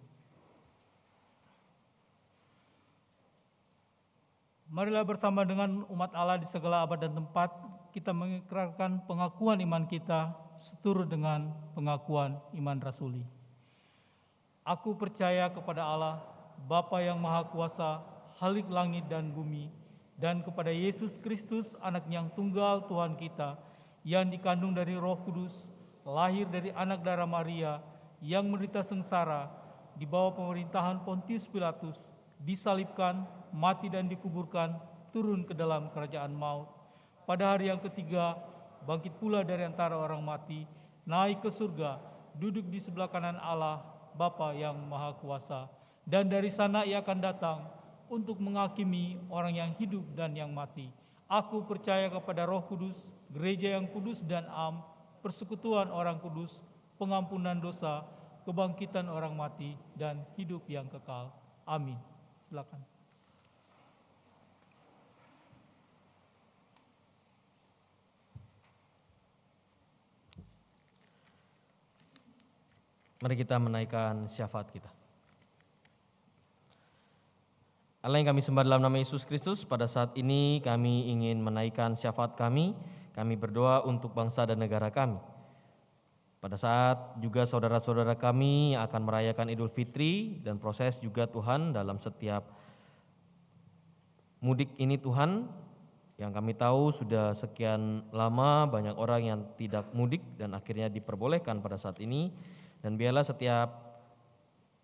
Marilah bersama dengan umat Allah di segala abad dan tempat kita mengikrarkan pengakuan iman kita seturut dengan pengakuan iman rasuli. Aku percaya kepada Allah, Bapa yang Maha Kuasa, Khalik langit dan bumi, dan kepada Yesus Kristus, Anak yang tunggal Tuhan kita, yang dikandung dari Roh Kudus, lahir dari anak darah Maria, yang menderita sengsara, di bawah pemerintahan Pontius Pilatus, disalibkan, mati dan dikuburkan, turun ke dalam kerajaan maut. Pada hari yang ketiga, bangkit pula dari antara orang mati, naik ke surga, duduk di sebelah kanan Allah, Bapa yang Maha Kuasa. Dan dari sana ia akan datang untuk menghakimi orang yang hidup dan yang mati. Aku percaya kepada Roh Kudus, gereja yang kudus dan am, persekutuan orang kudus, pengampunan dosa, kebangkitan orang mati, dan hidup yang kekal. Amin. Silakan. Mari kita menaikkan syafaat kita. Allah yang kami sembah dalam nama Yesus Kristus, pada saat ini kami ingin menaikkan syafaat kami. Kami berdoa untuk bangsa dan negara kami. Pada saat juga saudara-saudara kami akan merayakan Idul Fitri dan proses juga Tuhan dalam setiap mudik ini Tuhan, yang kami tahu sudah sekian lama banyak orang yang tidak mudik dan akhirnya diperbolehkan pada saat ini. Dan biarlah setiap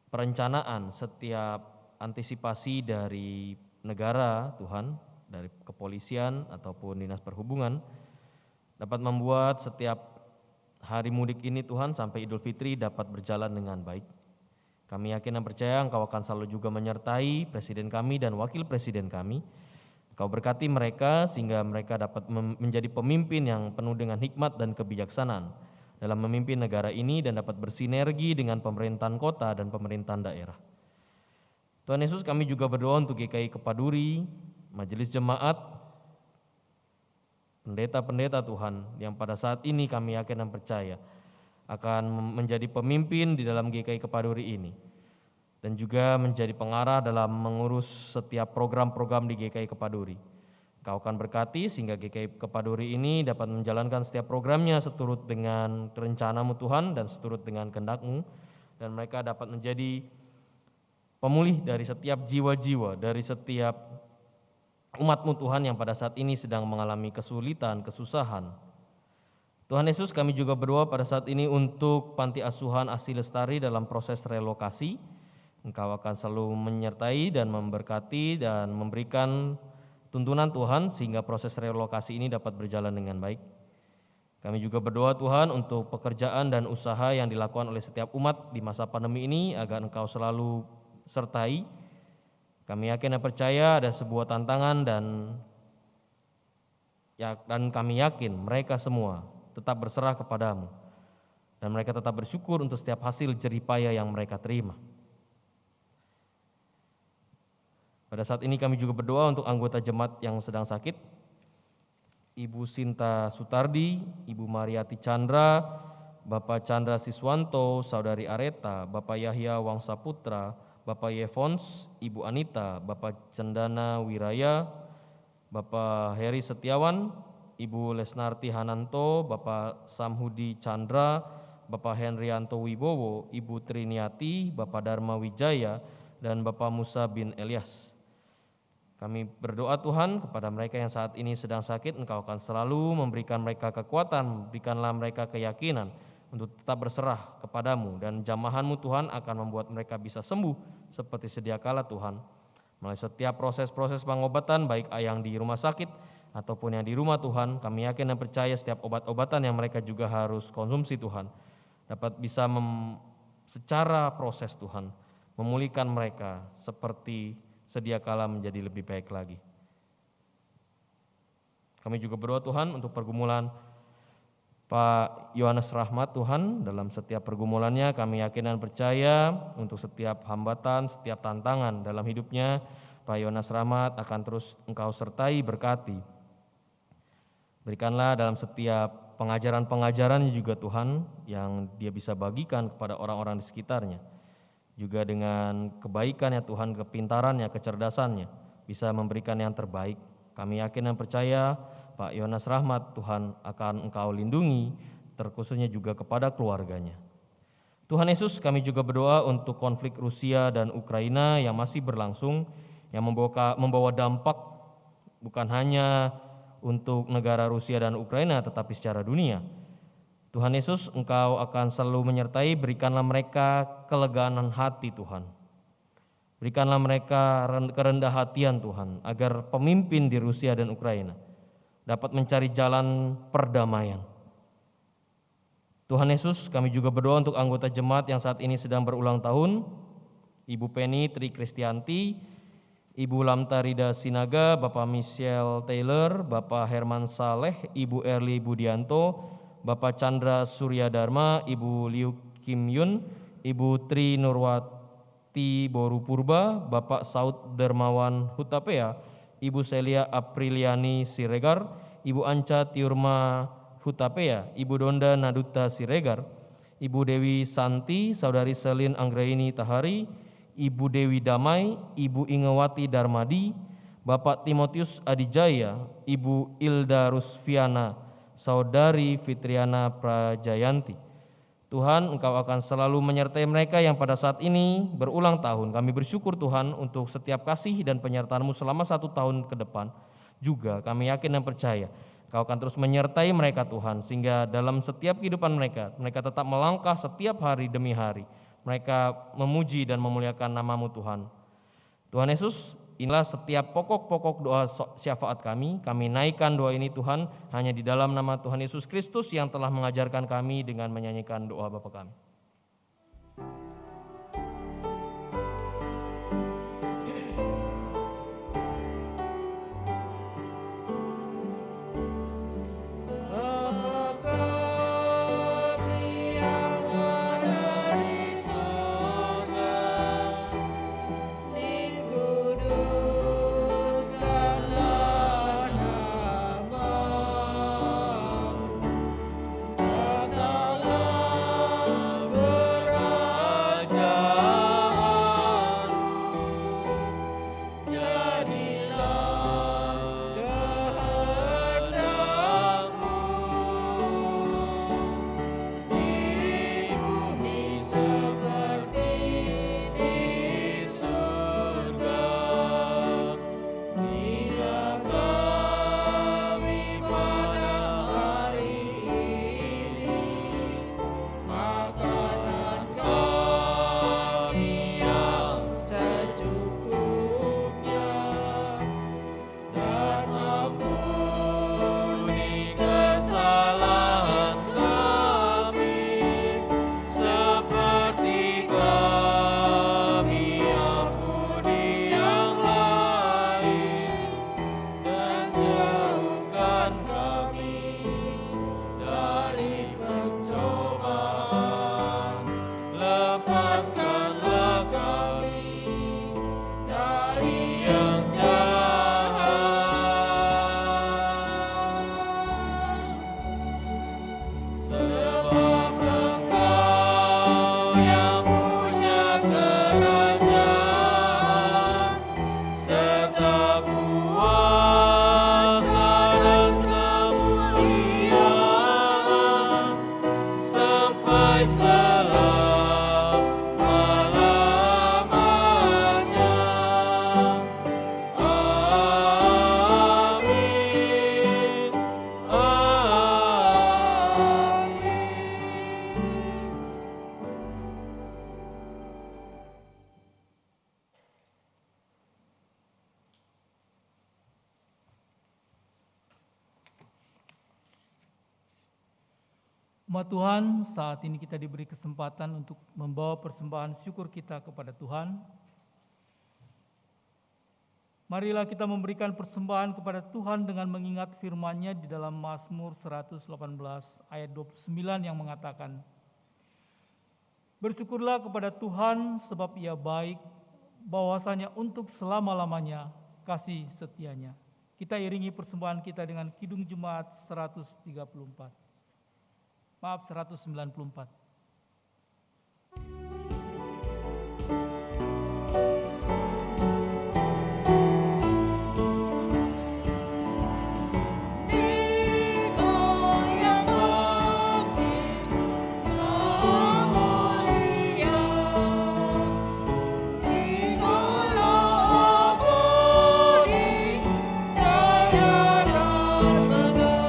perencanaan, setiap antisipasi dari negara Tuhan, dari kepolisian ataupun dinas perhubungan dapat membuat setiap hari mudik ini Tuhan sampai Idul Fitri dapat berjalan dengan baik. Kami yakin dan percaya Engkau akan selalu juga menyertai Presiden kami dan Wakil Presiden kami. Engkau berkati mereka sehingga mereka dapat menjadi pemimpin yang penuh dengan hikmat dan kebijaksanaan dalam memimpin negara ini dan dapat bersinergi dengan pemerintahan kota dan pemerintahan daerah. Tuhan Yesus, kami juga berdoa untuk GKI Kepaduri, Majelis Jemaat, pendeta-pendeta Tuhan yang pada saat ini kami yakin dan percaya akan menjadi pemimpin di dalam GKI Kepaduri ini dan juga menjadi pengarah dalam mengurus setiap program-program di GKI Kepaduri. Kau akan berkati sehingga GKI Kepaduri ini dapat menjalankan setiap programnya seturut dengan rencana-Mu Tuhan dan seturut dengan kehendak-Mu, dan mereka dapat menjadi pemulih dari setiap jiwa-jiwa, dari setiap umat-Mu Tuhan yang pada saat ini sedang mengalami kesulitan, kesusahan. Tuhan Yesus, kami juga berdoa pada saat ini untuk Panti Asuhan Asih Lestari dalam proses relokasi. Engkau akan selalu menyertai dan memberkati dan memberikan tuntunan Tuhan sehingga proses relokasi ini dapat berjalan dengan baik. Kami juga berdoa Tuhan untuk pekerjaan dan usaha yang dilakukan oleh setiap umat di masa pandemi ini agar Engkau selalu sertai. Kami yakin dan percaya ada sebuah tantangan dan kami yakin mereka semua tetap berserah kepadamu dan mereka tetap bersyukur untuk setiap hasil jerih payah yang mereka terima. Pada saat ini kami juga berdoa untuk anggota jemaat yang sedang sakit, Ibu Sinta Sutardi, Ibu Mariati Chandra, Bapak Chandra Siswanto, Saudari Areta, Bapak Yahya Wangsa Putra, Bapak Yevons, Ibu Anita, Bapak Cendana Wiraya, Bapak Heri Setiawan, Ibu Lesnarti Hananto, Bapak Samhudi Chandra, Bapak Henrianto Wibowo, Ibu Triniati, Bapak Dharma Wijaya, dan Bapak Musa bin Elias. Kami berdoa Tuhan kepada mereka yang saat ini sedang sakit, Engkau akan selalu memberikan mereka kekuatan, berikanlah mereka keyakinan untuk tetap berserah kepadamu, dan jamahan-Mu Tuhan akan membuat mereka bisa sembuh seperti sedia kala Tuhan. Melalui setiap proses-proses pengobatan baik yang di rumah sakit ataupun yang di rumah Tuhan, kami yakin dan percaya setiap obat-obatan yang mereka juga harus konsumsi Tuhan dapat bisa secara proses Tuhan memulihkan mereka seperti sedia kala menjadi lebih baik lagi. Kami juga berdoa Tuhan untuk pergumulan Pak Yohanes Rahmat Tuhan, dalam setiap pergumulannya kami yakin dan percaya untuk setiap hambatan, setiap tantangan dalam hidupnya, Pak Yohanes Rahmat akan terus Engkau sertai berkati. Berikanlah dalam setiap pengajaran-pengajarannya juga Tuhan yang dia bisa bagikan kepada orang-orang di sekitarnya. Juga dengan kebaikannya Tuhan, kepintarannya, kecerdasannya bisa memberikan yang terbaik. Kami yakin dan percaya Pak Yohanes Rahmat Tuhan akan Engkau lindungi, terkhususnya juga kepada keluarganya. Tuhan Yesus, kami juga berdoa untuk konflik Rusia dan Ukraina yang masih berlangsung, yang membawa dampak bukan hanya untuk negara Rusia dan Ukraina tetapi secara dunia. Tuhan Yesus, Engkau akan selalu menyertai, berikanlah mereka kelegaan hati Tuhan. Berikanlah mereka kerendah hatian Tuhan, agar pemimpin di Rusia dan Ukraina dapat mencari jalan perdamaian. Tuhan Yesus, kami juga berdoa untuk anggota jemaat yang saat ini sedang berulang tahun, Ibu Penny Tri Kristianti, Ibu Lamta Rida Sinaga, Bapak Michelle Taylor, Bapak Herman Saleh, Ibu Erli Budianto, Bapak Chandra Suryadharma, Ibu Liu Kim Yun, Ibu Tri Nurwati Boru Purba, Bapak Saud Dermawan Hutapea, Ibu Celia Apriliani Siregar, Ibu Anca Tiurma Hutapea, Ibu Donda Naduta Siregar, Ibu Dewi Santi, Saudari Selin Anggraini Tahari, Ibu Dewi Damai, Ibu Ingewati Darmadi, Bapak Timotius Adijaya, Ibu Ilda Rusfiana, Saudari Fitriana Prajayanti. Tuhan, Engkau akan selalu menyertai mereka yang pada saat ini berulang tahun. Kami bersyukur Tuhan untuk setiap kasih dan penyertaan-Mu selama 1 tahun ke depan. Juga kami yakin dan percaya Engkau akan terus menyertai mereka Tuhan, sehingga dalam setiap kehidupan mereka tetap melangkah setiap hari demi hari. Mereka memuji dan memuliakan nama-Mu Tuhan. Tuhan Yesus, inilah setiap pokok-pokok doa syafaat kami naikkan doa ini Tuhan hanya di dalam nama Tuhan Yesus Kristus yang telah mengajarkan kami dengan menyanyikan doa Bapa kami. Umat Tuhan, saat ini kita diberi kesempatan untuk membawa persembahan syukur kita kepada Tuhan. Marilah kita memberikan persembahan kepada Tuhan dengan mengingat firman-Nya di dalam Mazmur 118 ayat 29 yang mengatakan, "Bersyukurlah kepada Tuhan sebab Ia baik, bahwasanya untuk selama-lamanya kasih setianya." Kita iringi persembahan kita dengan Kidung Jemaat 194. Jaya dan megah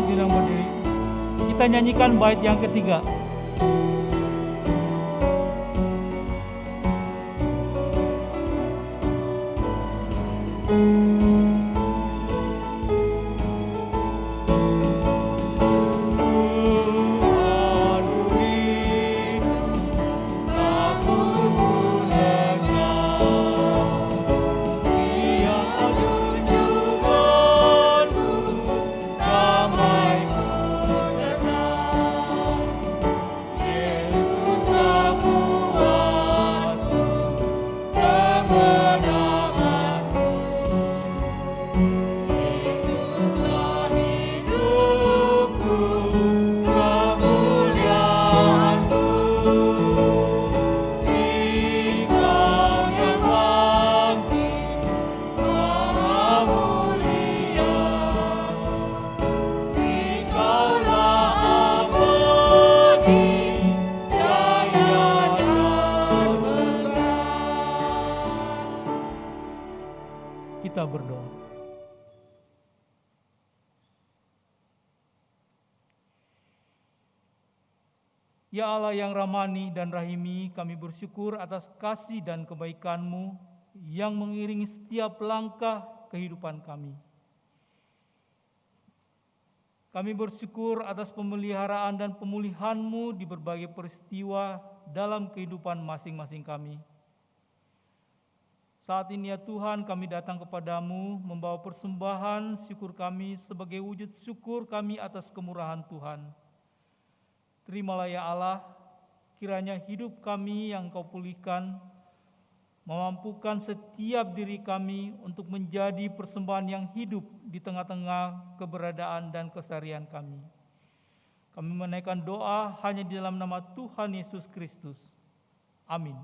Silakan diundang berdiri. Kita nyanyikan bait yang ketiga. Kita berdoa. Ya Allah yang Rahmani dan Rahimi, kami bersyukur atas kasih dan kebaikan-Mu yang mengiringi setiap langkah kehidupan kami. Kami bersyukur atas pemeliharaan dan pemulihan-Mu di berbagai peristiwa dalam kehidupan masing-masing kami. Saat ini ya Tuhan, kami datang kepadamu membawa persembahan syukur kami sebagai wujud syukur kami atas kemurahan Tuhan. Terimalah ya Allah, kiranya hidup kami yang Kau pulihkan, memampukan setiap diri kami untuk menjadi persembahan yang hidup di tengah-tengah keberadaan dan keseharian kami. Kami menaikkan doa hanya di dalam nama Tuhan Yesus Kristus. Amin.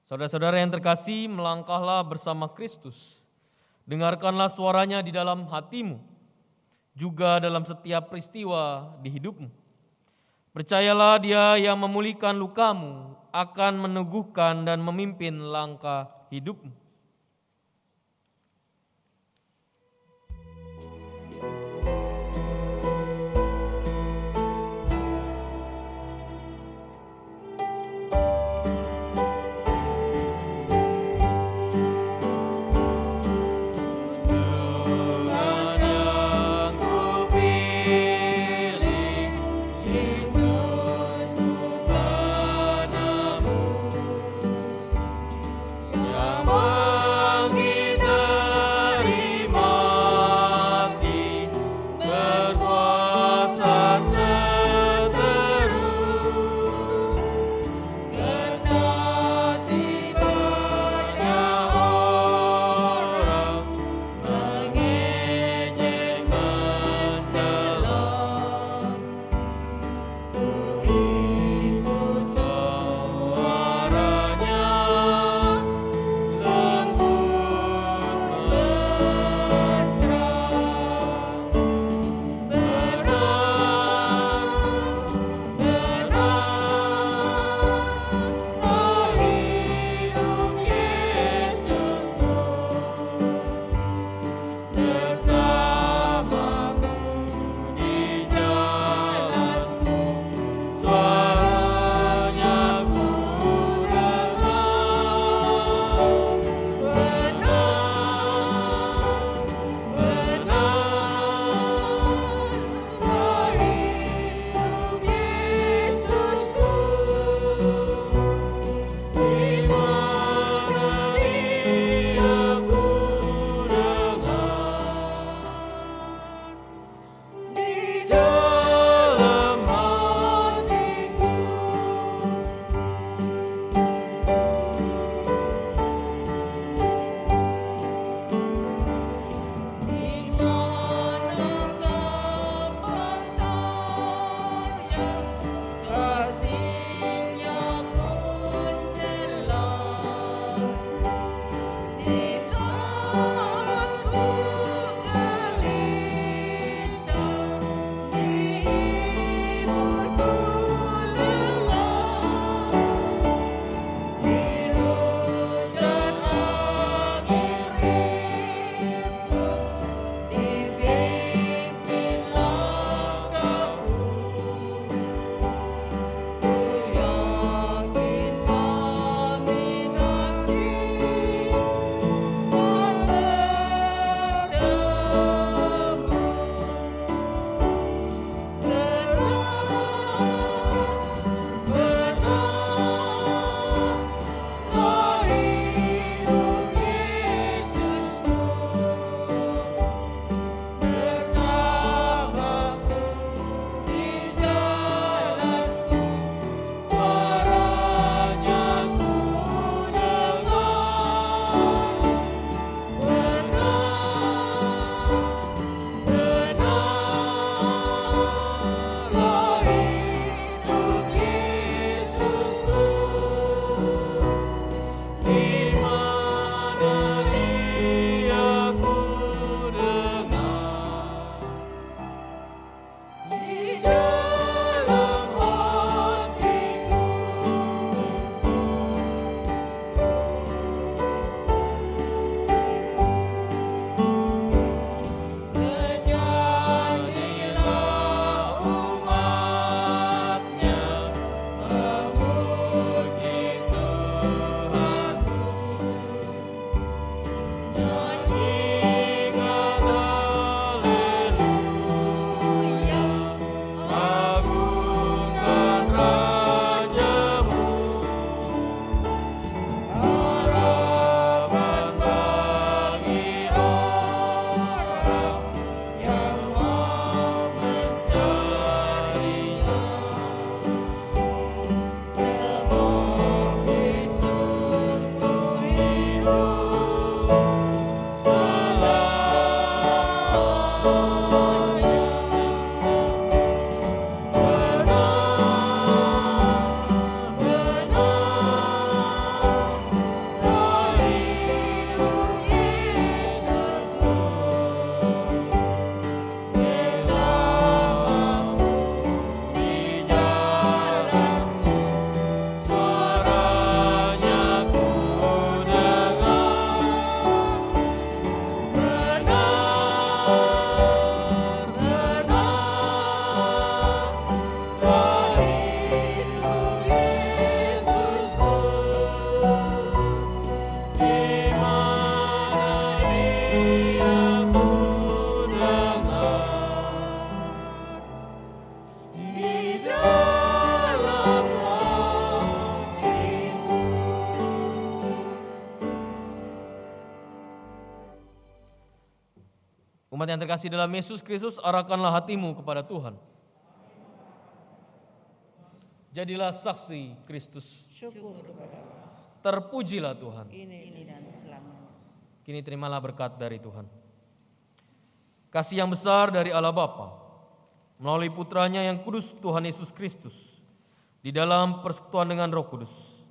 Saudara-saudara yang terkasih, melangkahlah bersama Kristus. Dengarkanlah suaranya di dalam hatimu, juga dalam setiap peristiwa di hidupmu. Percayalah Dia yang memulihkan lukamu akan meneguhkan dan memimpin langkah hidupmu. Yang Jemaat yang terkasih dalam Yesus Kristus, arahkanlah hatimu kepada Tuhan. Jadilah saksi Kristus. Syukur kepada Allah. Terpujilah Tuhan. Kini dan selamanya. Kini terimalah berkat dari Tuhan. Kasih yang besar dari Allah Bapa melalui putranya yang kudus Tuhan Yesus Kristus di dalam persekutuan dengan Roh Kudus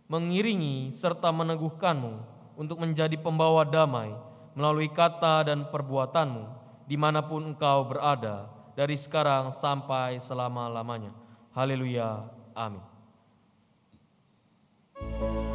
mengiringi serta meneguhkanmu untuk menjadi pembawa damai melalui kata dan perbuatanmu dimanapun engkau berada dari sekarang sampai selama-lamanya. Haleluya. Amin. Haleluya.